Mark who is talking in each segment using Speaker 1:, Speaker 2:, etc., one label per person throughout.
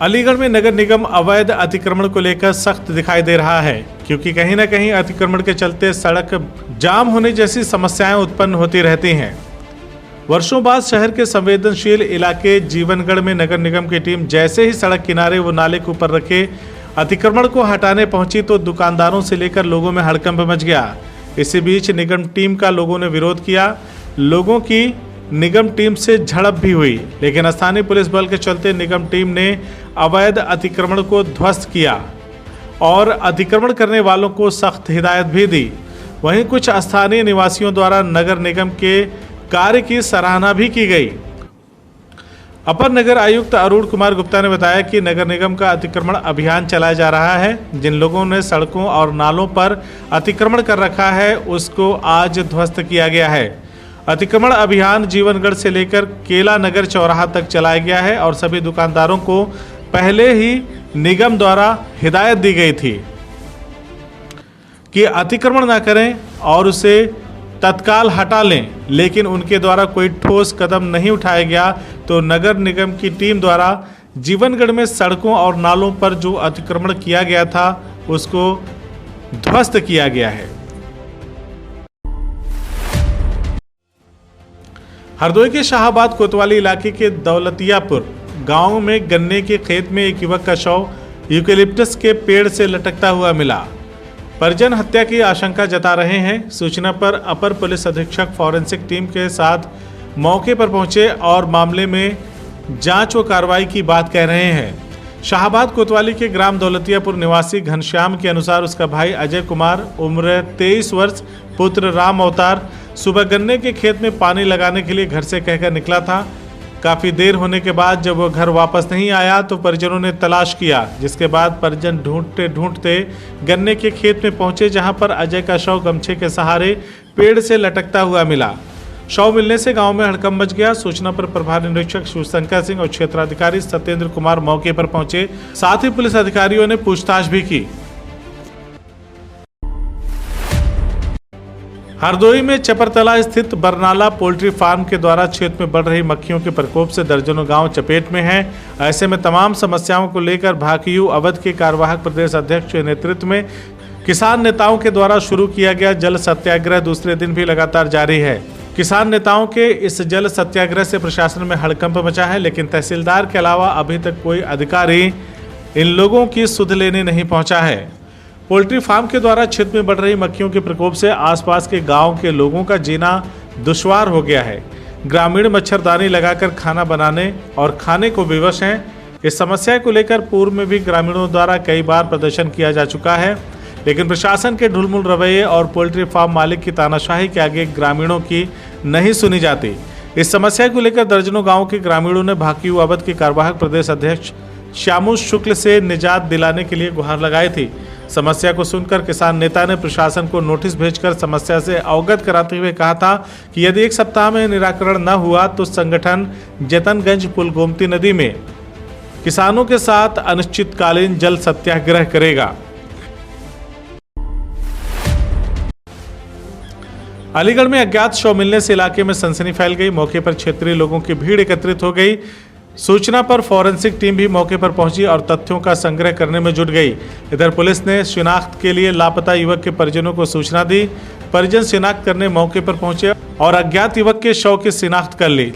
Speaker 1: अलीगढ़ में नगर निगम अवैध अतिक्रमण को लेकर सख्त दिखाई दे रहा है, क्योंकि कहीं न कहीं अतिक्रमण के चलते सड़क जाम होने जैसी समस्याएं उत्पन्न होती रहती हैं। वर्षों बाद शहर के संवेदनशील इलाके जीवनगढ़ में नगर निगम की टीम जैसे ही सड़क किनारे व नाले के ऊपर रखे अतिक्रमण को हटाने पहुंची तो दुकानदारों से लेकर लोगों में हड़कंप मच गया। इसी बीच निगम टीम का लोगों ने विरोध किया। लोगों की निगम टीम से झड़प भी हुई, लेकिन स्थानीय पुलिस बल के चलते निगम टीम ने अवैध अतिक्रमण को ध्वस्त किया और अतिक्रमण करने वालों को सख्त हिदायत भी दी। वहीं कुछ स्थानीय निवासियों द्वारा नगर निगम के कार्य की सराहना भी की गई। अपर नगर आयुक्त अरुण कुमार गुप्ता ने बताया कि नगर निगम का अतिक्रमण अभियान चलाया जा रहा है। जिन लोगों ने सड़कों और नालों पर अतिक्रमण कर रखा है उसको आज ध्वस्त किया गया है। अतिक्रमण अभियान जीवनगढ़ से लेकर केला नगर चौराहा तक चलाया गया है और सभी दुकानदारों को पहले ही निगम द्वारा हिदायत दी गई थी कि अतिक्रमण न करें और उसे तत्काल हटा लें, लेकिन उनके द्वारा कोई ठोस कदम नहीं उठाया गया तो नगर निगम की टीम द्वारा जीवनगढ़ में सड़कों और नालों पर जो अतिक्रमण किया गया था उसको ध्वस्त किया गया है। हरदोई के शाहाबाद कोतवाली इलाके के दौलतियापुर गांव में गन्ने के खेत में एक युवक का शव यूकेलिप्टस के पेड़ से लटकता हुआ मिला। परिजन हत्या की आशंका जता रहे हैं। सूचना पर अपर पुलिस अधीक्षक फॉरेंसिक टीम के साथ मौके पर पहुंचे और मामले में जांच व कार्रवाई की बात कह रहे हैं। शाहाबाद कोतवाली के ग्राम दौलतियापुर निवासी घनश्याम के अनुसार उसका भाई अजय कुमार उम्र 23 वर्ष पुत्र राम अवतार सुबह गन्ने के खेत में पानी लगाने के लिए घर से कहकर निकला था। काफ़ी देर होने के बाद जब वो घर वापस नहीं आया तो परिजनों ने तलाश किया, जिसके बाद परिजन ढूंढते ढूंढते गन्ने के खेत में पहुंचे, जहां पर अजय का शव गमछे के सहारे पेड़ से लटकता हुआ मिला। शव मिलने से गांव में हड़कंप मच गया। सूचना पर प्रभारी निरीक्षक शिवशंकर सिंह और क्षेत्राधिकारी सत्येंद्र कुमार मौके पर पहुंचे। साथ ही पुलिस अधिकारियों ने पूछताछ भी की। हरदोई में चपरतला स्थित बरनाला पोल्ट्री फार्म के द्वारा क्षेत्र में बढ़ रही मक्खियों के प्रकोप से दर्जनों गांव चपेट में हैं। ऐसे में तमाम समस्याओं को लेकर भाकियू अवध के कार्यवाहक प्रदेश अध्यक्ष के नेतृत्व में किसान नेताओं के द्वारा शुरू किया गया जल सत्याग्रह दूसरे दिन भी लगातार जारी है। किसान नेताओं के इस जल सत्याग्रह से प्रशासन में हड़कंप मचा है, लेकिन तहसीलदार के अलावा अभी तक कोई अधिकारी इन लोगों की सुध लेने नहीं पहुंचा है। पोल्ट्री फार्म के द्वारा क्षेत्र में बढ़ रही मक्खियों के प्रकोप से आसपास के गांव के लोगों का जीना दुश्वार हो गया है। ग्रामीण मच्छरदानी लगाकर खाना बनाने और खाने को विवश हैं। इस समस्या को लेकर पूर्व में भी ग्रामीणों द्वारा कई बार प्रदर्शन किया जा चुका है, लेकिन प्रशासन के ढुलमुल रवैये और पोल्ट्री फार्म मालिक की तानाशाही के आगे ग्रामीणों की नहीं सुनी जाती। इस समस्या को लेकर दर्जनों गाँव के ग्रामीणों ने भाकियू अवध के कार्यवाहक प्रदेश अध्यक्ष श्यामू शुक्ल से निजात दिलाने के लिए गुहार लगाई थी। समस्या को सुनकर किसान नेता ने प्रशासन को नोटिस भेजकर समस्या से अवगत कराते हुए कहा था कि यदि एक सप्ताह में निराकरण न हुआ तो संगठन जतनगंज पुल गोमती नदी में किसानों के साथ अनिश्चितकालीन जल सत्याग्रह करेगा। अलीगढ़ में अज्ञात शव मिलने से इलाके में सनसनी फैल गई। मौके पर क्षेत्रीय लोगों की भीड़ एकत्रित हो गई। सूचना पर फॉरेंसिक टीम भी मौके पर पहुंची और तथ्यों का संग्रह करने में जुट गई। इधर पुलिस ने शिनाख्त के लिए लापता युवक के परिजनों को सूचना दी। परिजन शिनाख्त करने मौके पर पहुंचे और अज्ञात युवक के शव की शिनाख्त कर ली।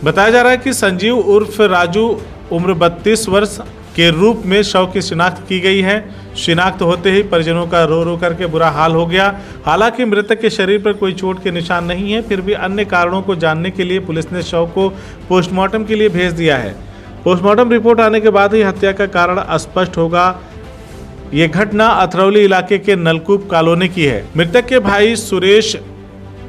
Speaker 1: बताया जा रहा है कि संजीव उर्फ राजू उम्र 32 वर्ष के रूप में शव की शिनाख्त की गई है। शिनाख्त होते ही परिजनों का रो रो करके बुरा हाल हो गया। हालांकि मृतक के शरीर पर कोई चोट के निशान नहीं है, फिर भी अन्य कारणों को जानने के लिए पुलिस ने शव को पोस्टमार्टम के लिए भेज दिया है। पोस्टमार्टम रिपोर्ट आने के बाद ही हत्या का कारण स्पष्ट होगा। ये घटना अथरौली इलाके के नलकूप कॉलोनी की है। मृतक के भाई सुरेश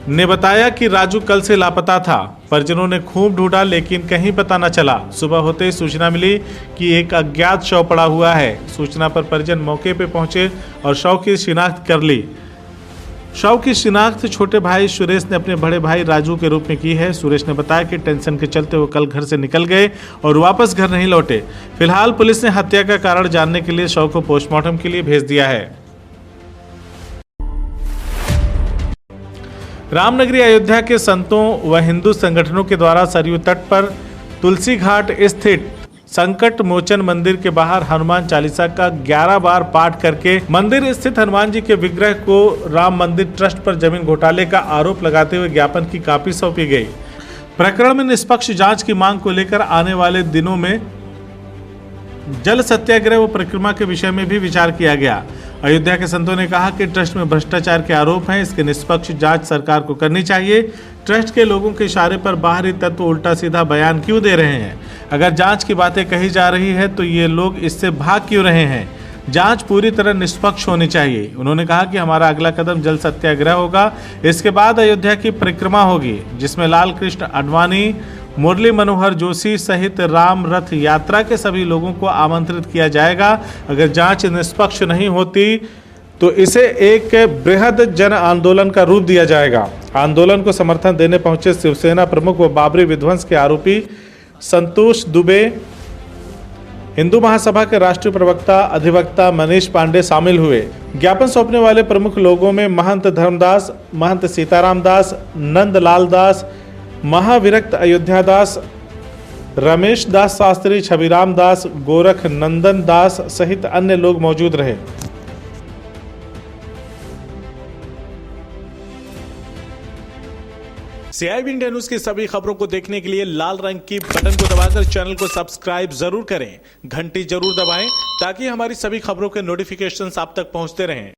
Speaker 1: ने बताया कि राजू कल से लापता था। परिजनों ने खूब ढूंढा लेकिन कहीं पता न चला। सुबह होते ही सूचना मिली कि एक अज्ञात शव पड़ा हुआ है। सूचना पर परिजन मौके पर पहुंचे और शव की शिनाख्त कर ली। शव की शिनाख्त छोटे भाई सुरेश ने अपने बड़े भाई राजू के रूप में की है। सुरेश ने बताया कि टेंशन के चलते वो कल घर से निकल गए और वापस घर नहीं लौटे। फिलहाल पुलिस ने हत्या का कारण जानने के लिए शव को पोस्टमार्टम के लिए भेज दिया है। रामनगरी अयोध्या के संतों व हिंदू संगठनों के द्वारा सरयू तट पर तुलसी घाट स्थित संकट मोचन मंदिर के बाहर हनुमान चालीसा का 11 बार पाठ करके मंदिर स्थित हनुमान जी के विग्रह को राम मंदिर ट्रस्ट पर जमीन घोटाले का आरोप लगाते हुए ज्ञापन की कॉपी सौंपी गई। प्रकरण में निष्पक्ष जांच की मांग को लेकर आने वाले दिनों में जल सत्याग्रह व परिक्रमा के विषय में भी विचार किया गया। अयोध्या के संतों ने कहा कि ट्रस्ट में भ्रष्टाचार के आरोप हैं, इसकी निष्पक्ष जांच सरकार को करनी चाहिए। ट्रस्ट के लोगों के इशारे पर बाहरी तत्व उल्टा सीधा बयान क्यों दे रहे हैं? अगर जांच की बातें कही जा रही है तो ये लोग इससे भाग क्यों रहे हैं? जांच पूरी तरह निष्पक्ष होनी चाहिए। उन्होंने कहा कि हमारा अगला कदम जल सत्याग्रह होगा। इसके बाद अयोध्या की परिक्रमा होगी, जिसमें लाल कृष्ण आडवाणी, मुरली मनोहर जोशी सहित राम रथ यात्रा के सभी लोगों को आमंत्रित किया जाएगा। अगर जांच निष्पक्ष नहीं होती तो इसे एक बृहद जन आंदोलन का रूप दिया जाएगा। आंदोलन को समर्थन देने पहुंचे शिवसेना प्रमुख व बाबरी विध्वंस के आरोपी संतोष दुबे, हिंदू महासभा के राष्ट्रीय प्रवक्ता अधिवक्ता मनीष पांडे शामिल हुए। ज्ञापन सौंपने वाले प्रमुख लोगों में महंत धर्मदास, महंत सीताराम दास, नंदलाल दास, महाविरक्त अयोध्या दास, रमेश दास शास्त्री, छविराम दास, गोरख नंदन दास सहित अन्य लोग मौजूद रहे। CIB इंडिया न्यूज की सभी खबरों को देखने के लिए लाल रंग की बटन को दबाकर चैनल को सब्सक्राइब जरूर करें, घंटी जरूर दबाएं ताकि हमारी सभी खबरों के नोटिफिकेशंस आप तक पहुंचते रहें।